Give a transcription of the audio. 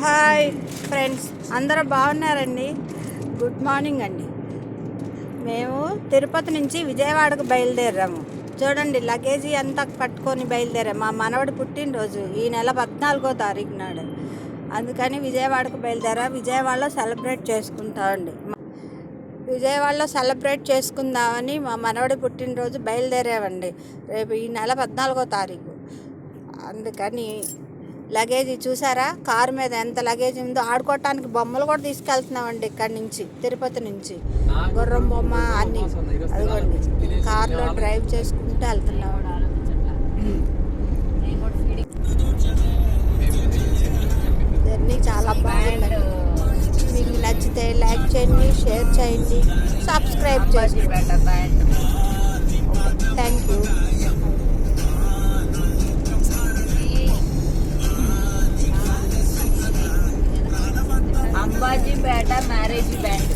Hi friends, అందరూ బాగున్నారండి. Good morning అండి. మేము తిరుపతి నుంచి విజయవాడకు బయలుదేరాము. చూడండి, లగేజీ అంతా పట్టుకొని బయలుదేరాము. మా మనవడి పుట్టినరోజు ఈ నెల 14వ తారీఖు నాడు. అందుకని విజయవాడకు బయలుదేరా. విజయవాడలో సెలబ్రేట్ చేసుకుంటామండి. విజయవాడలో సెలబ్రేట్ చేసుకుందామని మా మనవడి పుట్టినరోజు బయలుదేరామండి. రేపు ఈ నెల 14వ తారీఖు. అందుకని లగేజీ చూసారా, కారు మీద ఎంత లగేజీ ఉందో. ఆడుకోవటానికి బొమ్మలు కూడా తీసుకెళ్తున్నామండి ఇక్కడి నుంచి, తిరుపతి నుంచి. గుర్రం బొమ్మ అన్నీ అదిగోండి. కారులో డ్రైవ్ చేసుకుంటూ వెళ్తున్నాం. జర్నీ చాలా బాగుంది. మీకు నచ్చితే లైక్ చేయండి, షేర్ చేయండి, సబ్స్క్రైబ్ చేయండి. Thank you. Ambajipeta marriage band.